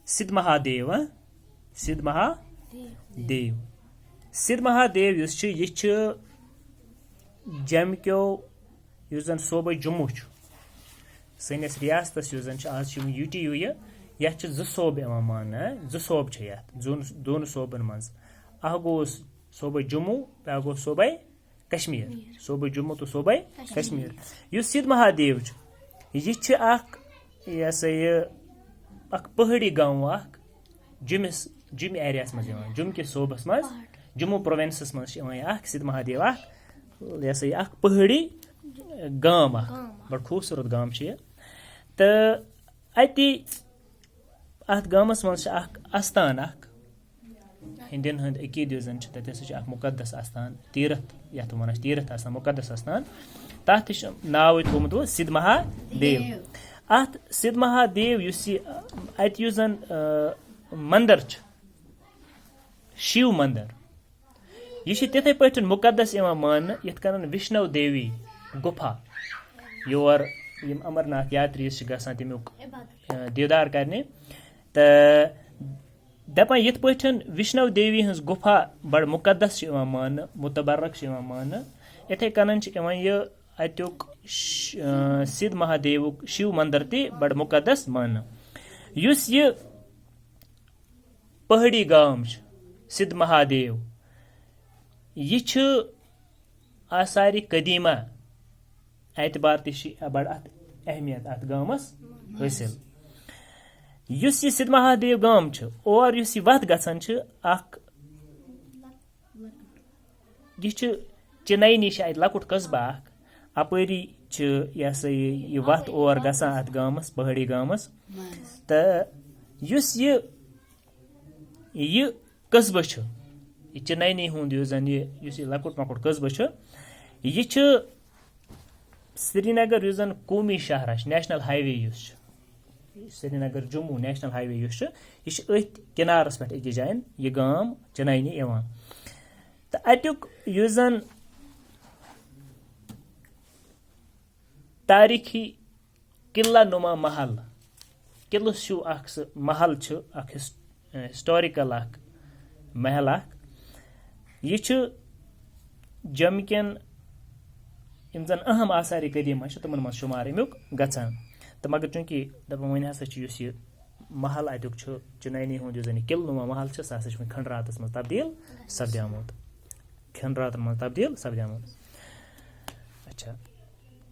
सिद्ध महादेव सिद्ध महादेव सिद्ध महादेव यह जम क्यों जन सूबे जम्मू सनिस रियासत आज यूटी यह सूब मान सूब दोन सूबन मज गो सूबे जम्मू ब्या गो सूबे कश्मीर सूबे जम्मू तो सूबे कश्मीर सिद्ध महादेव यह पहाड़ी गाँव जिम एरिया मज जुम के सूबस मज जम्मू प्रोविंस मज सिद्ध महादेव यह पहाड़ी गाँव बड़ खूबसूरत गाँव तो अत गाँवस मज आस्थान हिंदन हंद अकीद तथा मुकदस आस्थान तीरथ ये वन तीरथ आस्थान मुकदस आस्थान तथ नाव थोमुत सिद्ध महादेव अत सिद्ध महादेव अत मंदिर शिव मंदिर यह तिथे पे मुकदस मान यथ कन विष्णु देवी गुफा योर अमरनाथ यात्री गसान तमुक दीदार करने तो दपान यथ पे विष्णु देवी हज गुफा बड़ मुकदस मान मुतबरक मान इथे कन यह अत्युक सिद्ध महादेव शिव मंदिर ते बड़ मुकदस मान यह पहाड़ी गाँव सिद्ध महादेव यह आसार कदीमा एतबार ते बड़ अहमियत अत गाँवस हासिल यह सिद्ध महादेव गाँव और वत गसान यह चिनई नश लकुट कस्बा अपरी यह वत और गसान अत गाँवस पहाड़ी गाँवस तो यह कस्बा चिनई हुंद लकुट मकुट कस्बा यह श्रीनगर जन कौमी शहर national highway Srinagar Jammu national highway यह अथ किनारस पे अकिस जान यह गाँव चिनई तो अत्युक जन तारीखी किला नुमा महल किलस महल हिस्टोरिकल महल यह जम कन जन अहम आसार कदीम तमन मज शुमार अमुक गसान तो मगर चूंकि दपान वन हसा यह महल अत्युक चिनई हुंद जन किल नुमा महल सह खंडरातस मज तब्दील सपद्यामुत अच्छा